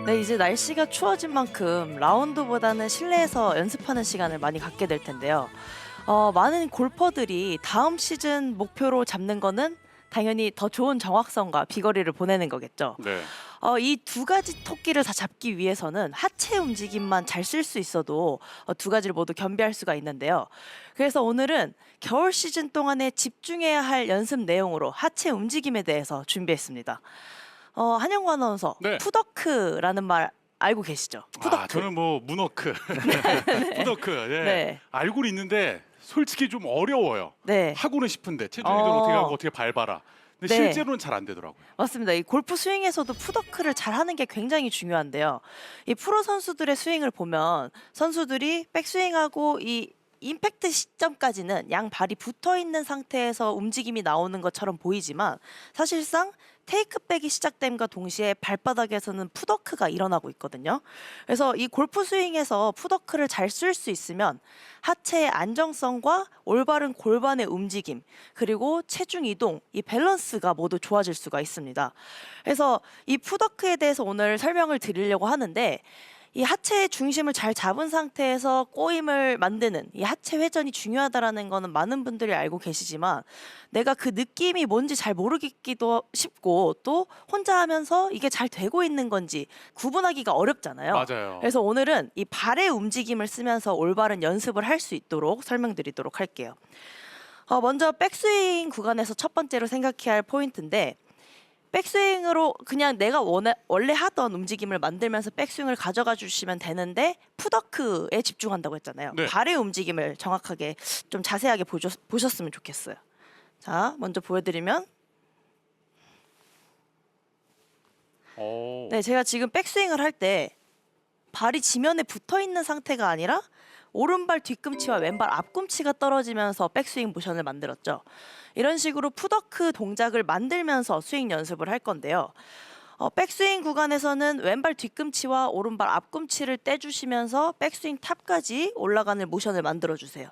네, 이제 날씨가 추워진 만큼 라운드보다는 실내에서 연습하는 시간을 많이 갖게 될 텐데요. 많은 골퍼들이 다음 시즌 목표로 잡는 거는 당연히 더 좋은 정확성과 비거리를 보내는 거겠죠. 네. 이 두 가지 토끼를 다 잡기 위해서는 하체 움직임만 잘 쓸 수 있어도 두 가지를 모두 겸비할 수가 있는데요. 그래서 오늘은 겨울 시즌 동안에 집중해야 할 연습 내용으로 하체 움직임에 대해서 준비했습니다. 한영구 아나운서, 네. 푸더크라는 말 알고 계시죠? 푸더크. 아, 저는 뭐 문워크, 푸더크, 예. 네. 알고는 있는데 솔직히 좀 어려워요. 네. 하고는 싶은데 체중 이동 어떻게 하고 어떻게 밟아라. 근데 네. 실제로는 잘 안 되더라고요. 맞습니다. 이 골프 스윙에서도 푸더크를 잘하는 게 굉장히 중요한데요. 이 프로 선수들의 스윙을 보면 선수들이 백스윙하고 이 임팩트 시점까지는 양 발이 붙어 있는 상태에서 움직임이 나오는 것처럼 보이지만 사실상 테이크백이 시작됨과 동시에 발바닥에서는 푸더크가 일어나고 있거든요. 그래서 이 골프 스윙에서 푸더크를 잘 쓸 수 있으면 하체의 안정성과 올바른 골반의 움직임, 그리고 체중 이동, 이 밸런스가 모두 좋아질 수가 있습니다. 그래서 이 푸더크에 대해서 오늘 설명을 드리려고 하는데, 이 하체의 중심을 잘 잡은 상태에서 꼬임을 만드는 이 하체 회전이 중요하다라는 거는 많은 분들이 알고 계시지만, 내가 그 느낌이 뭔지 잘 모르겠기도 쉽고 또 혼자 하면서 이게 잘 되고 있는 건지 구분하기가 어렵잖아요. 맞아요. 그래서 오늘은 이 발의 움직임을 쓰면서 올바른 연습을 할 수 있도록 설명드리도록 할게요. 먼저 백스윙 구간에서 첫 번째로 생각해야 할 포인트인데, 백스윙으로 그냥 내가 원래 하던 움직임을 만들면서 백스윙을 가져가 주시면 되는데, 푸더크에 집중한다고 했잖아요. 네. 발의 움직임을 정확하게 좀 자세하게 보셨으면 좋겠어요. 자, 먼저 보여드리면, 오. 네, 제가 지금 백스윙을 할 때 발이 지면에 붙어 있는 상태가 아니라 오른발 뒤꿈치와 왼발 앞꿈치가 떨어지면서 백스윙 모션을 만들었죠. 이런 식으로 푸더크 동작을 만들면서 스윙 연습을 할 건데요. 백스윙 구간에서는 왼발 뒤꿈치와 오른발 앞꿈치를 떼주시면서 백스윙 탑까지 올라가는 모션을 만들어주세요.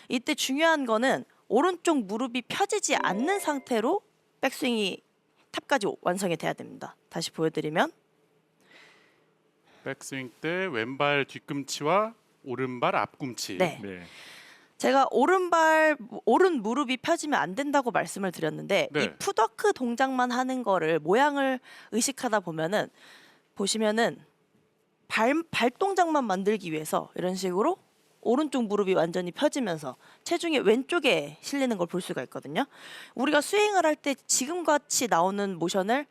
이때 중요한 거는 오른쪽 무릎이 펴지지 않는 상태로 백스윙이 탑까지 완성이 돼야 됩니다. 다시 보여드리면, 백스윙 때 왼발 뒤꿈치와 오른발 앞꿈치. 네. 제가 오른 무릎이 펴지면 안 된다고 말씀을 드렸는데, 네. 이 푸더크 동작만 하는 거를 모양을 의식하다 보면은 보시면은 발 동작만 만들기 위해서 이런 식으로 오른쪽 무릎이 완전히 펴지면서 체중이 왼쪽에 실리는 걸 볼 수가 있거든요. 우리가 스윙을 할 때 지금같이 나오는 모션을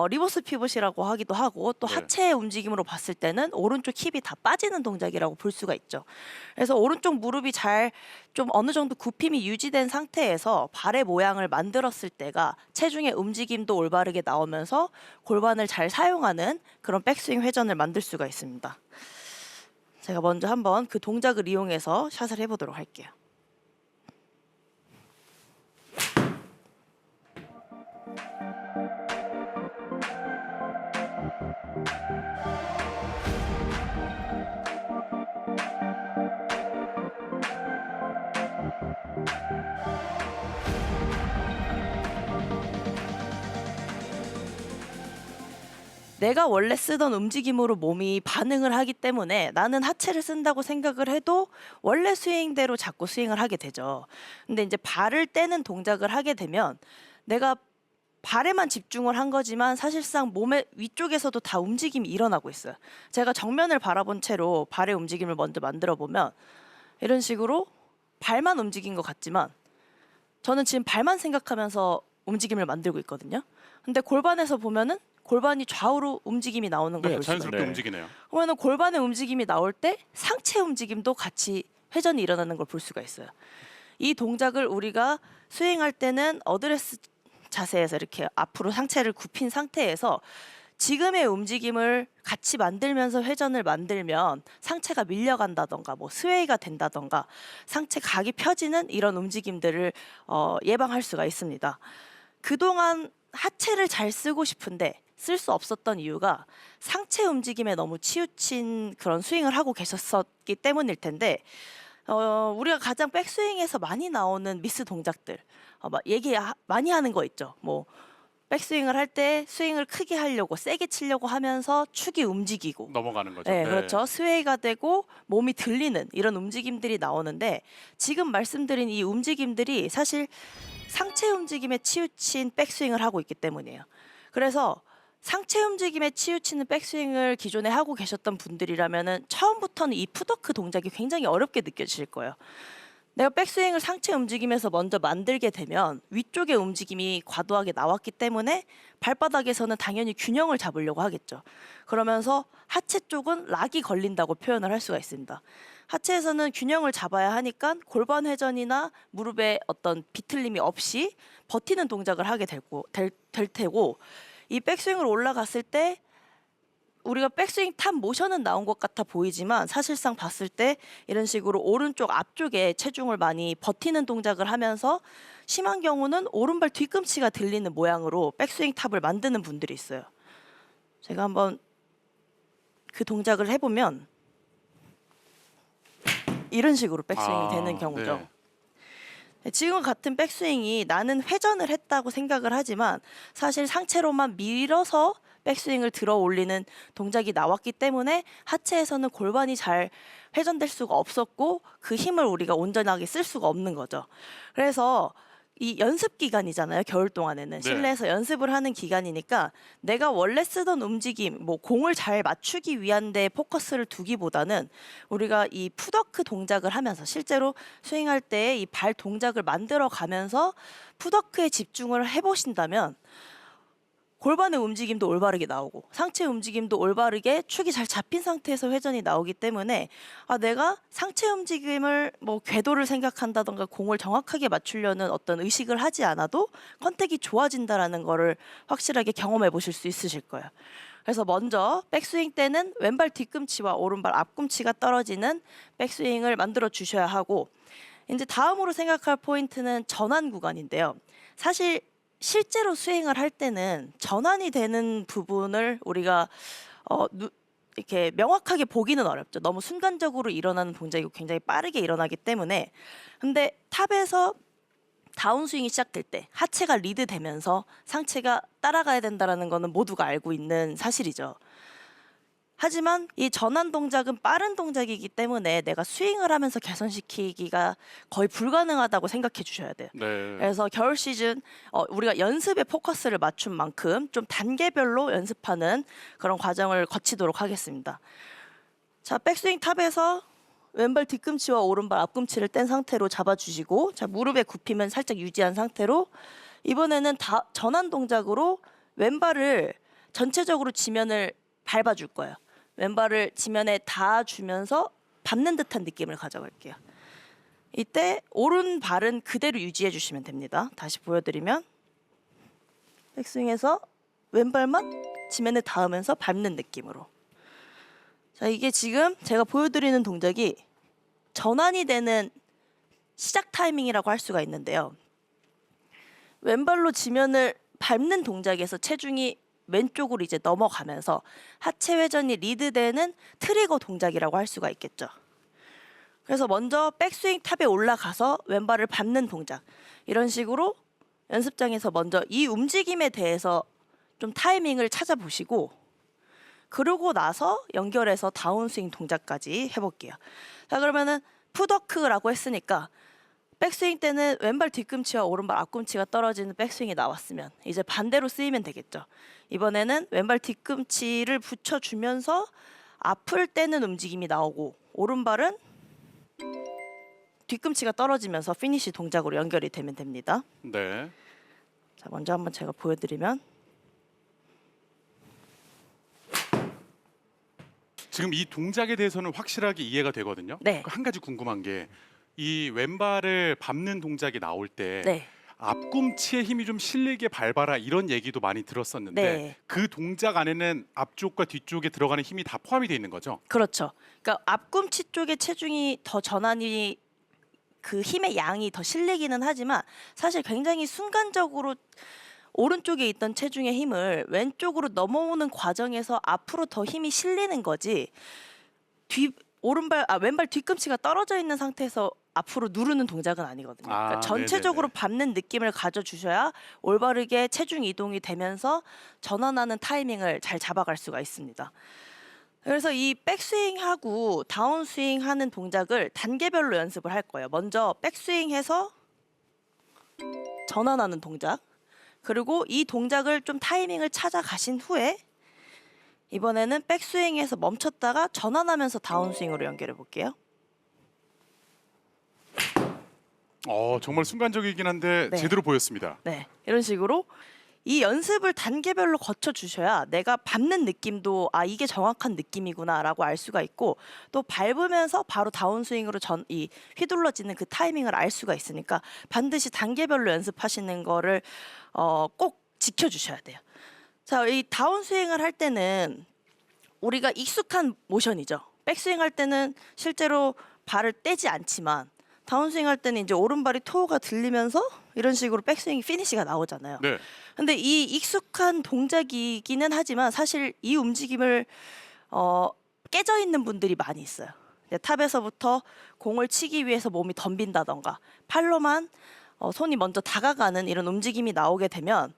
리버스 피벗이라고 하기도 하고, 또 네. 하체의 움직임으로 봤을 때는 오른쪽 힙이 다 빠지는 동작이라고 볼 수가 있죠. 그래서 오른쪽 무릎이 잘 좀 어느 정도 굽힘이 유지된 상태에서 발의 모양을 만들었을 때가 체중의 움직임도 올바르게 나오면서 골반을 잘 사용하는 그런 백스윙 회전을 만들 수가 있습니다. 제가 먼저 한번 그 동작을 이용해서 샷을 해보도록 할게요. 내가 원래 쓰던 움직임으로 몸이 반응을 하기 때문에 나는 하체를 쓴다고 생각을 해도 원래 스윙대로 자꾸 스윙을 하게 되죠. 근데 이제 발을 떼는 동작을 하게 되면 내가 발에만 집중을 한 거지만 사실상 몸의 위쪽에서도 다 움직임이 일어나고 있어요. 제가 정면을 바라본 채로 발의 움직임을 먼저 만들어 보면 이런 식으로 발만 움직인 것 같지만 저는 지금 발만 생각하면서 움직임을 만들고 있거든요. 근데 골반에서 보면은 골반이 좌우로 움직임이 나오는 걸 네, 볼 수가 자연스럽게 있어요. 움직이네요. 그러면 골반의 움직임이 나올 때 상체 움직임도 같이 회전이 일어나는 걸 볼 수가 있어요. 이 동작을 우리가 스윙할 때는 어드레스 자세에서 이렇게 앞으로 상체를 굽힌 상태에서 지금의 움직임을 같이 만들면서 회전을 만들면 상체가 밀려간다던가 뭐 스웨이가 된다던가 상체 각이 펴지는 이런 움직임들을 예방할 수가 있습니다. 그동안 하체를 잘 쓰고 싶은데 쓸 수 없었던 이유가 상체 움직임에 너무 치우친 그런 스윙을 하고 계셨었기 때문일 텐데, 우리가 가장 백스윙에서 많이 나오는 미스 동작들, 막 얘기 많이 하는 거 있죠. 뭐 백스윙을 할 때 스윙을 크게 하려고 세게 치려고 하면서 축이 움직이고 넘어가는 거죠. 네, 그렇죠. 스웨이가 되고 몸이 들리는 이런 움직임들이 나오는데 지금 말씀드린 이 움직임들이 사실 상체 움직임에 치우친 백스윙을 하고 있기 때문이에요. 그래서 상체 움직임에 치우치는 백스윙을 기존에 하고 계셨던 분들이라면은 처음부터는 이 풋워크 동작이 굉장히 어렵게 느껴지실 거예요. 내가 백스윙을 상체 움직임에서 먼저 만들게 되면 위쪽의 움직임이 과도하게 나왔기 때문에 발바닥에서는 당연히 균형을 잡으려고 하겠죠. 그러면서 하체 쪽은 락이 걸린다고 표현을 할 수가 있습니다. 하체에서는 균형을 잡아야 하니까 골반 회전이나 무릎에 어떤 비틀림이 없이 버티는 동작을 하게 될 테고 이 백스윙을 올라갔을 때 우리가 백스윙 탑 모션은 나온 것 같아 보이지만 사실상 봤을 때 이런 식으로 오른쪽 앞쪽에 체중을 많이 버티는 동작을 하면서 심한 경우는 오른발 뒤꿈치가 들리는 모양으로 백스윙 탑을 만드는 분들이 있어요. 제가 한번 그 동작을 해보면 이런 식으로 백스윙이 되는 경우죠. 네. 지금 같은 백스윙이 나는 회전을 했다고 생각을 하지만 사실 상체로만 밀어서 백스윙을 들어 올리는 동작이 나왔기 때문에 하체에서는 골반이 잘 회전될 수가 없었고 그 힘을 우리가 온전하게 쓸 수가 없는 거죠. 그래서 이 연습 기간이잖아요. 겨울 동안에는 실내에서 연습을 하는 기간이니까 내가 원래 쓰던 움직임, 뭐 공을 잘 맞추기 위한 데 포커스를 두기보다는 우리가 이 풋워크 동작을 하면서 실제로 스윙할 때 이 발 동작을 만들어 가면서 풋워크에 집중을 해보신다면 골반의 움직임도 올바르게 나오고 상체 움직임도 올바르게 축이 잘 잡힌 상태에서 회전이 나오기 때문에 내가 상체 움직임을 뭐 궤도를 생각한다던가 공을 정확하게 맞추려는 어떤 의식을 하지 않아도 컨택이 좋아진다라는 거를 확실하게 경험해 보실 수 있으실 거예요. 그래서 먼저 백스윙 때는 왼발 뒤꿈치와 오른발 앞꿈치가 떨어지는 백스윙을 만들어 주셔야 하고 이제 다음으로 생각할 포인트는 전환 구간인데요. 사실 실제로 스윙을 할 때는 전환이 되는 부분을 우리가 이렇게 명확하게 보기는 어렵죠. 너무 순간적으로 일어나는 동작이 굉장히 빠르게 일어나기 때문에. 근데 탑에서 다운스윙이 시작될 때 하체가 리드되면서 상체가 따라가야 된다는 거는 모두가 알고 있는 사실이죠. 하지만 이 전환 동작은 빠른 동작이기 때문에 내가 스윙을 하면서 개선시키기가 거의 불가능하다고 생각해 주셔야 돼요. 네. 그래서 겨울 시즌 우리가 연습에 포커스를 맞춘 만큼 좀 단계별로 연습하는 그런 과정을 거치도록 하겠습니다. 자, 백스윙 탑에서 왼발 뒤꿈치와 오른발 앞꿈치를 뗀 상태로 잡아주시고 자, 무릎에 굽힘은 살짝 유지한 상태로 이번에는 전환 동작으로 왼발을 전체적으로 지면을 밟아줄 거예요. 왼발을 지면에 닿아주면서 밟는 듯한 느낌을 가져갈게요. 이때 오른발은 그대로 유지해 주시면 됩니다. 다시 보여드리면 백스윙에서 왼발만 지면에 닿으면서 밟는 느낌으로. 자, 이게 지금 제가 보여드리는 동작이 전환이 되는 시작 타이밍이라고 할 수가 있는데요. 왼발로 지면을 밟는 동작에서 체중이 왼쪽으로 이제 넘어가면서 하체 회전이 리드되는 트리거 동작이라고 할 수가 있겠죠. 그래서 먼저 백스윙 탑에 올라가서 왼발을 밟는 동작 이런 식으로 연습장에서 먼저 이 움직임에 대해서 좀 타이밍을 찾아보시고 그러고 나서 연결해서 다운스윙 동작까지 해볼게요. 자, 그러면은 풋워크라고 했으니까 백스윙 때는 왼발 뒤꿈치와 오른발 앞꿈치가 떨어지는 백스윙이 나왔으면 이제 반대로 쓰이면 되겠죠. 이번에는 왼발 뒤꿈치를 붙여주면서 앞을 떼는 움직임이 나오고 오른발은 뒤꿈치가 떨어지면서 피니시 동작으로 연결이 되면 됩니다. 네. 자, 먼저 한번 제가 보여드리면 지금 이 동작에 대해서는 확실하게 이해가 되거든요. 네. 한 가지 궁금한 게 이 왼발을 밟는 동작이 나올 때 네. 앞꿈치에 힘이 좀 실리게 밟아라 이런 얘기도 많이 들었었는데 네. 그 동작 안에는 앞쪽과 뒤쪽에 들어가는 힘이 다 포함이 돼 있는 거죠? 그렇죠. 그러니까 앞꿈치 쪽에 체중이 더 전환이 그 힘의 양이 더 실리기는 하지만 사실 굉장히 순간적으로 오른쪽에 있던 체중의 힘을 왼쪽으로 넘어오는 과정에서 앞으로 더 힘이 실리는 거지 왼발 뒤꿈치가 떨어져 있는 상태에서 앞으로 누르는 동작은 아니거든요. 그러니까 아, 전체적으로 네네네. 밟는 느낌을 가져주셔야 올바르게 체중 이동이 되면서 전환하는 타이밍을 잘 잡아갈 수가 있습니다. 그래서 이 백스윙하고 다운스윙 하는 동작을 단계별로 연습을 할 거예요. 먼저 백스윙해서 전환하는 동작. 그리고 이 동작을 좀 타이밍을 찾아가신 후에 이번에는 백스윙에서 멈췄다가 전환하면서 다운스윙으로 연결해 볼게요. 정말 순간적이긴 한데 네. 제대로 보였습니다. 네, 이런 식으로 이 연습을 단계별로 거쳐 주셔야 내가 밟는 느낌도 아 이게 정확한 느낌이구나라고 알 수가 있고 또 밟으면서 바로 다운스윙으로 이 휘둘러지는 그 타이밍을 알 수가 있으니까 반드시 단계별로 연습하시는 거를 꼭 지켜주셔야 돼요. 자, 이 다운스윙을 할 때는 우리가 익숙한 모션이죠. 백스윙 할 때는 실제로 발을 떼지 않지만 다운스윙 할 때는 이제 오른발이 토우가 들리면서 이런 식으로 백스윙 피니시가 나오잖아요. 네. 근데 이 익숙한 동작이기는 하지만 사실 이 움직임을 깨져 있는 분들이 많이 있어요. 이제 탑에서부터 공을 치기 위해서 몸이 덤빈다던가 팔로만 손이 먼저 다가가는 이런 움직임이 나오게 되면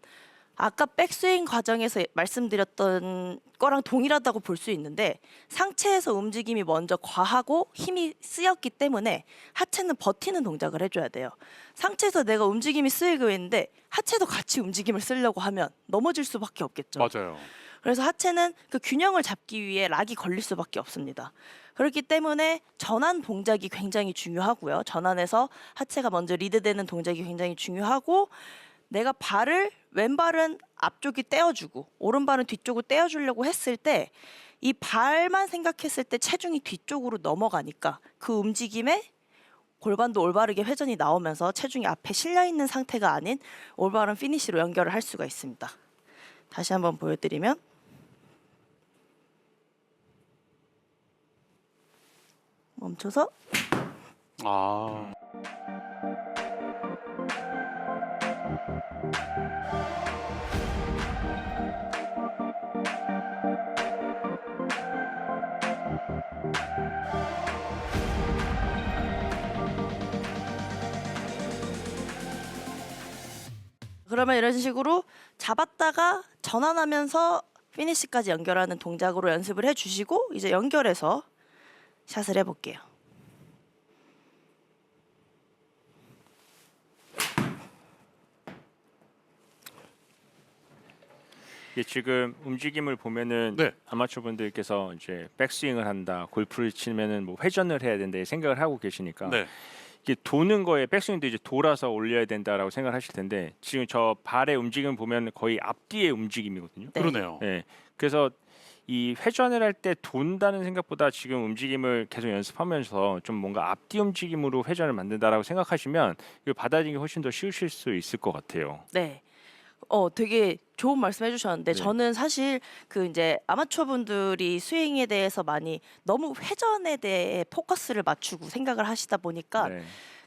아까 백스윙 과정에서 말씀드렸던 거랑 동일하다고 볼 수 있는데 상체에서 움직임이 먼저 과하고 힘이 쓰였기 때문에 하체는 버티는 동작을 해줘야 돼요. 상체에서 내가 움직임이 쓰이고 있는데 하체도 같이 움직임을 쓰려고 하면 넘어질 수밖에 없겠죠. 맞아요. 그래서 하체는 그 균형을 잡기 위해 락이 걸릴 수밖에 없습니다. 그렇기 때문에 전환 동작이 굉장히 중요하고요. 전환에서 하체가 먼저 리드되는 동작이 굉장히 중요하고 내가 왼발은 앞쪽이 떼어주고 오른발은 뒤쪽으로 떼어주려고 했을 때 이 발만 생각했을 때 체중이 뒤쪽으로 넘어가니까 그 움직임에 골반도 올바르게 회전이 나오면서 체중이 앞에 실려 있는 상태가 아닌 올바른 피니시로 연결을 할 수가 있습니다. 다시 한번 보여드리면 멈춰서 아, 그러면 이런 식으로 잡았다가 전환하면서 피니시까지 연결하는 동작으로 연습을 해주시고 이제 연결해서 샷을 해볼게요. 이게 지금 움직임을 보면은 네. 아마추어 분들께서 이제 백스윙을 한다, 골프를 치면은 뭐 회전을 해야 된다 생각을 하고 계시니까 네. 이게 도는 거에 백스윙도 이제 돌아서 올려야 된다라고 생각을 하실 텐데 지금 저 발의 움직임 보면 거의 앞뒤의 움직임이거든요. 네. 그러네요. 네. 그래서 이 회전을 할 때 돈다는 생각보다 지금 움직임을 계속 연습하면서 좀 뭔가 앞뒤 움직임으로 회전을 만든다라고 생각하시면 이거 받아들이기 훨씬 더 쉬우실 수 있을 것 같아요. 네. 되게 좋은 말씀 해주셨는데 네. 저는 사실 그 이제 아마추어 분들이 스윙에 대해서 많이 너무 회전에 대해 포커스를 맞추고 생각을 하시다 보니까 네.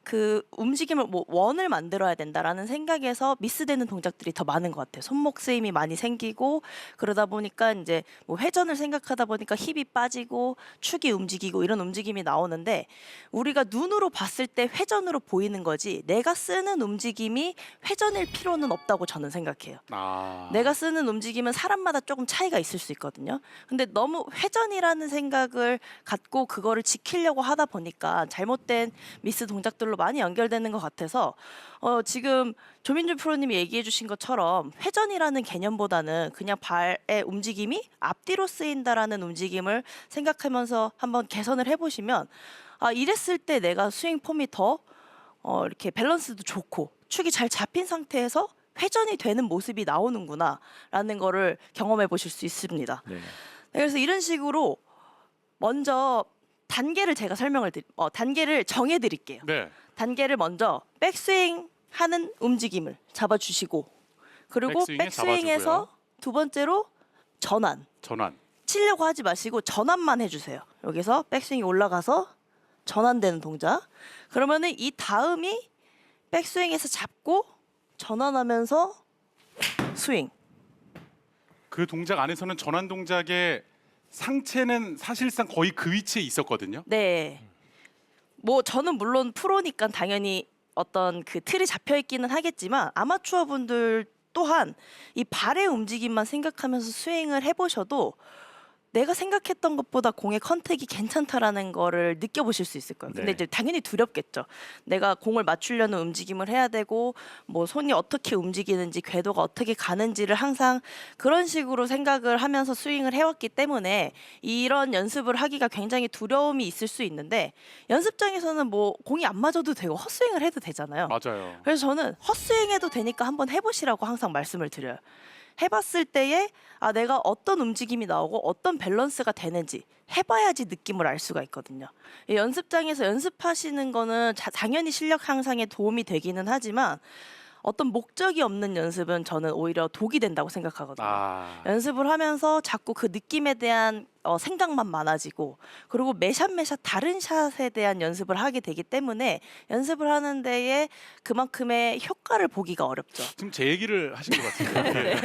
그 움직임을 뭐 원을 만들어야 된다라는 생각에서 미스되는 동작들이 더 많은 것 같아요. 손목 쓰임이 많이 생기고 그러다 보니까 이제 뭐 회전을 생각하다 보니까 힙이 빠지고 축이 움직이고 이런 움직임이 나오는데 우리가 눈으로 봤을 때 회전으로 보이는 거지 내가 쓰는 움직임이 회전일 필요는 없다고 저는 생각해요. 아, 내가 쓰는 움직임은 사람마다 조금 차이가 있을 수 있거든요. 근데 너무 회전이라는 생각을 갖고 그거를 지키려고 하다 보니까 잘못된 미스 동작들로 많이 연결되는 것 같아서 지금 조민준 프로님이 얘기해 주신 것처럼 회전이라는 개념보다는 그냥 발의 움직임이 앞뒤로 쓰인다라는 움직임을 생각하면서 한번 개선을 해보시면 이랬을 때 내가 스윙 폼이 더 이렇게 밸런스도 좋고 축이 잘 잡힌 상태에서 회전이 되는 모습이 나오는구나라는 거를 경험해 보실 수 있습니다. 네. 그래서 이런 식으로 먼저 단계를 제가 단계를 정해 드릴게요. 네. 단계를 먼저 백스윙 하는 움직임을 잡아주시고 그리고 백스윙에 백스윙에서 잡아주고요. 두 번째로 전환. 전환. 치려고 하지 마시고 전환만 해주세요. 여기서 백스윙이 올라가서 전환되는 동작. 그러면은 이 다음이 백스윙에서 잡고 전환하면서 스윙. 그 동작 안에서는 전환 동작의 상체는 사실상 거의 그 위치에 있었거든요. 네. 뭐 저는 물론 프로니까 당연히 어떤 그 틀이 잡혀 있기는 하겠지만 아마추어 분들 또한 이 발의 움직임만 생각하면서 스윙을 해보셔도 내가 생각했던 것보다 공의 컨택이 괜찮다라는 거를 느껴보실 수 있을 거예요. 근데 네. 이제 당연히 두렵겠죠. 내가 공을 맞추려는 움직임을 해야 되고 뭐 손이 어떻게 움직이는지 궤도가 어떻게 가는지를 항상 그런 식으로 생각을 하면서 스윙을 해왔기 때문에 이런 연습을 하기가 굉장히 두려움이 있을 수 있는데 연습장에서는 뭐 공이 안 맞아도 되고 헛스윙을 해도 되잖아요. 맞아요. 그래서 저는 헛스윙해도 되니까 한번 해보시라고 항상 말씀을 드려요. 해봤을 때에 내가 어떤 움직임이 나오고 어떤 밸런스가 되는지 해봐야지 느낌을 알 수가 있거든요. 이 연습장에서 연습하시는 거는 당연히 실력 향상에 도움이 되기는 하지만 어떤 목적이 없는 연습은 저는 오히려 독이 된다고 생각하거든요. 연습을 하면서 자꾸 그 느낌에 대한 생각만 많아지고 그리고 매샷 다른 샷에 대한 연습을 하게 되기 때문에 연습을 하는 데에 그만큼의 효과를 보기가 어렵죠. 지금 제 얘기를 하신 것 같은데. 네.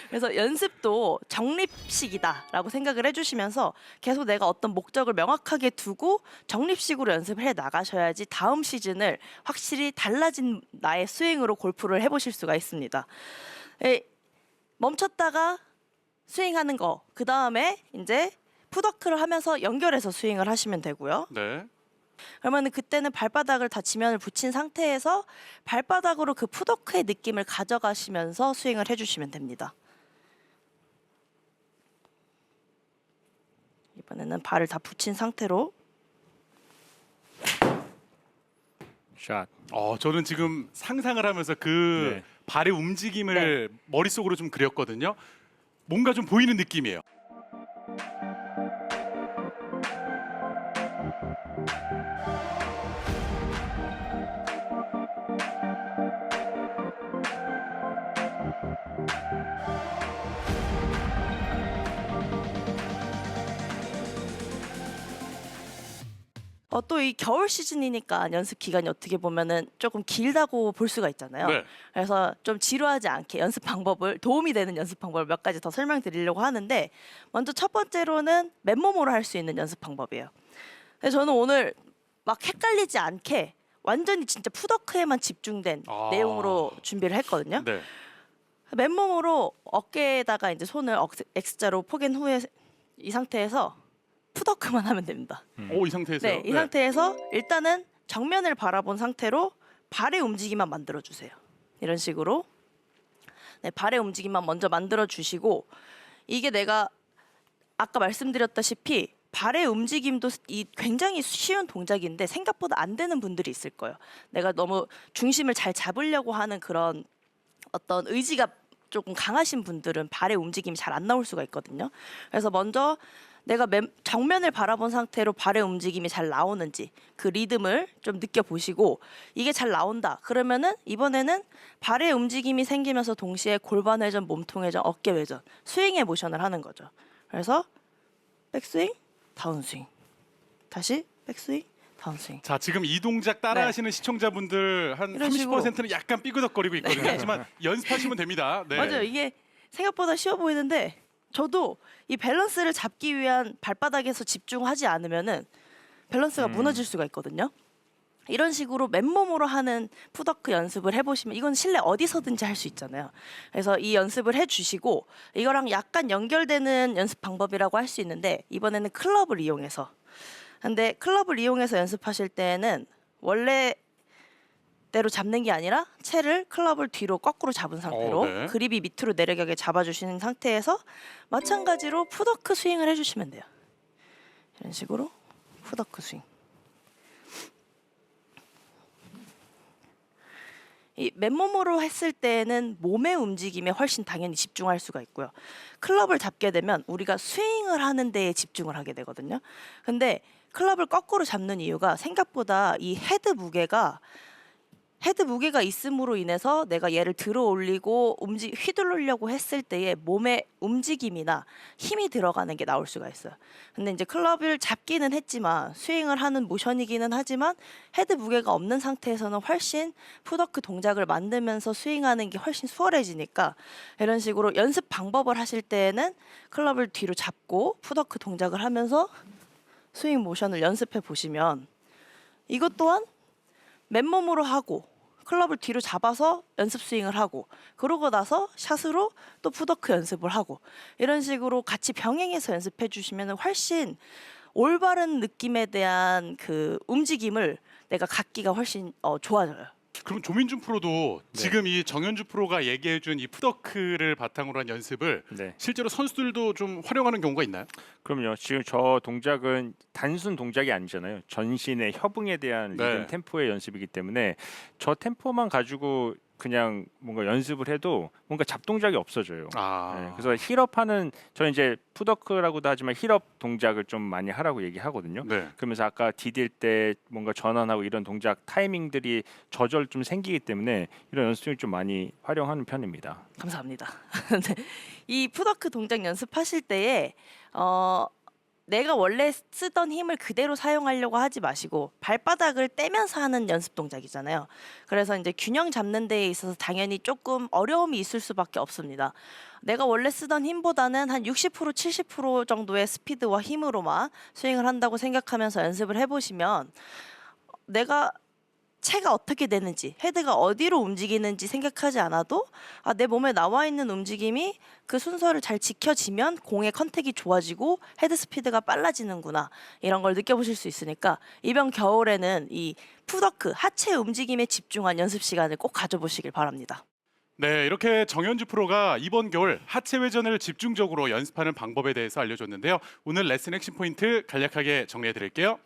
그래서 연습도 적립식이다라고 생각을 해주시면서 계속 내가 어떤 목적을 명확하게 두고 적립식으로 연습을 해 나가셔야지 다음 시즌을 확실히 달라진 나의 스윙으로 골프를 해보실 수가 있습니다. 멈췄다가 스윙하는 거, 그 다음에 이제 풋워크를 하면서 연결해서 스윙을 하시면 되고요. 네. 그러면 그때는 발바닥을 다 지면을 붙인 상태에서 발바닥으로 그 풋워크의 느낌을 가져가시면서 스윙을 해주시면 됩니다. 이번에는 발을 다 붙인 상태로 샷. 저는 지금 상상을 하면서 그 네. 발의 움직임을 머릿속으로 좀 그렸거든요. 뭔가 좀 보이는 느낌이에요. 또 이 겨울 시즌이니까 연습 기간이 어떻게 보면은 조금 길다고 볼 수가 있잖아요. 네. 그래서 좀 지루하지 않게 연습 방법을 도움이 되는 연습 방법을 몇 가지 더 설명드리려고 하는데 먼저 첫 번째로는 맨몸으로 할 수 있는 연습 방법이에요. 근데 저는 오늘 막 헷갈리지 않게 완전히 진짜 풋워크에만 집중된 내용으로 준비를 했거든요. 네. 맨몸으로 어깨에다가 이제 손을 X자로 포갠 후에 이 상태에서 풋워크만 하면 됩니다. 이 상태에서요? 네, 이 상태에서 일단은 정면을 바라본 상태로 발의 움직임만 만들어 주세요. 이런 식으로 발의 움직임만 먼저 만들어 주시고 이게 내가 아까 말씀드렸다시피 발의 움직임도 굉장히 쉬운 동작인데 생각보다 안 되는 분들이 있을 거예요. 내가 너무 중심을 잘 잡으려고 하는 그런 어떤 의지가 조금 강하신 분들은 발의 움직임이 잘 안 나올 수가 있거든요. 그래서 먼저 내가 정면을 바라본 상태로 발의 움직임이 잘 나오는지 그 리듬을 좀 느껴보시고 이게 잘 나온다. 그러면은 이번에는 발의 움직임이 생기면서 동시에 골반 회전, 몸통 회전, 어깨 회전, 스윙의 모션을 하는 거죠. 그래서 백스윙, 다운스윙, 다시 백스윙, 다운스윙. 자, 지금 이 동작 따라하시는 시청자분들 한 이런 30%는 약간 삐그덕거리고 있거든요. 하지만 연습하시면 됩니다. 네. 맞아요. 이게 생각보다 쉬워 보이는데 저도 이 밸런스를 잡기 위한 발바닥에서 집중하지 않으면은 밸런스가 무너질 수가 있거든요. 이런 식으로 맨몸으로 하는 풋워크 연습을 해보시면 이건 실내 어디서든지 할 수 있잖아요. 그래서 이 연습을 해주시고 이거랑 약간 연결되는 연습 방법이라고 할 수 있는데 이번에는 클럽을 이용해서 근데 클럽을 이용해서 연습하실 때는 원래 대로 잡는 게 아니라 채를 클럽을 뒤로 거꾸로 잡은 상태로 네. 그립이 밑으로 내려가게 잡아주시는 상태에서 마찬가지로 풋워크 스윙을 해주시면 돼요. 이런 식으로 풋워크 스윙. 이 맨몸으로 했을 때는 몸의 움직임에 훨씬 당연히 집중할 수가 있고요. 클럽을 잡게 되면 우리가 스윙을 하는 데에 집중을 하게 되거든요. 근데 클럽을 거꾸로 잡는 이유가 생각보다 이 헤드 무게가 있음으로 인해서 내가 얘를 들어 올리고 휘두르려고 했을 때의 몸의 움직임이나 힘이 들어가는 게 나올 수가 있어요. 근데 이제 클럽을 잡기는 했지만 스윙을 하는 모션이기는 하지만 헤드 무게가 없는 상태에서는 훨씬 풋워크 동작을 만들면서 스윙하는 게 훨씬 수월해지니까 이런 식으로 연습 방법을 하실 때에는 클럽을 뒤로 잡고 풋워크 동작을 하면서 스윙 모션을 연습해 보시면 이것 또한 맨몸으로 하고 클럽을 뒤로 잡아서 연습 스윙을 하고 그러고 나서 샷으로 또 푸더크 연습을 하고 이런 식으로 같이 병행해서 연습해 주시면 훨씬 올바른 느낌에 대한 그 움직임을 내가 갖기가 훨씬 좋아져요. 그럼 조민준 프로도 네. 지금 이 정현주 프로가 얘기해준 이 푸더크를 바탕으로 한 연습을 네. 실제로 선수들도 좀 활용하는 경우가 있나요? 그럼요. 지금 저 동작은 단순 동작이 아니잖아요. 전신의 협응에 대한 네. 리듬 템포의 연습이기 때문에 저 템포만 가지고 그냥 뭔가 연습을 해도 뭔가 잡동작이 없어져요. 네, 그래서 힐업하는 저는 이제 푸더크라고도 하지만 힐업 동작을 좀 많이 하라고 얘기하거든요. 네. 그러면서 아까 디딜 때 뭔가 전환하고 이런 동작 타이밍들이 저절 좀 생기기 때문에 이런 연습을 좀 많이 활용하는 편입니다. 감사합니다. 네. 이 푸더크 동작 연습하실 때에 내가 원래 쓰던 힘을 그대로 사용하려고 하지 마시고 발바닥을 떼면서 하는 연습 동작이잖아요. 그래서 이제 균형 잡는 데에 있어서 당연히 조금 어려움이 있을 수밖에 없습니다. 내가 원래 쓰던 힘보다는 한 60% 70% 정도의 스피드와 힘으로만 스윙을 한다고 생각하면서 연습을 해보시면 내가 체가 어떻게 되는지, 헤드가 어디로 움직이는지 생각하지 않아도 내 몸에 나와 있는 움직임이 그 순서를 잘 지켜지면 공의 컨택이 좋아지고 헤드 스피드가 빨라지는구나 이런 걸 느껴보실 수 있으니까 이번 겨울에는 이 푸더크 하체 움직임에 집중한 연습 시간을 꼭 가져보시길 바랍니다. 네, 이렇게 정현주 프로가 이번 겨울 하체 회전을 집중적으로 연습하는 방법에 대해서 알려줬는데요. 오늘 레슨 핵심 포인트 간략하게 정리해 드릴게요.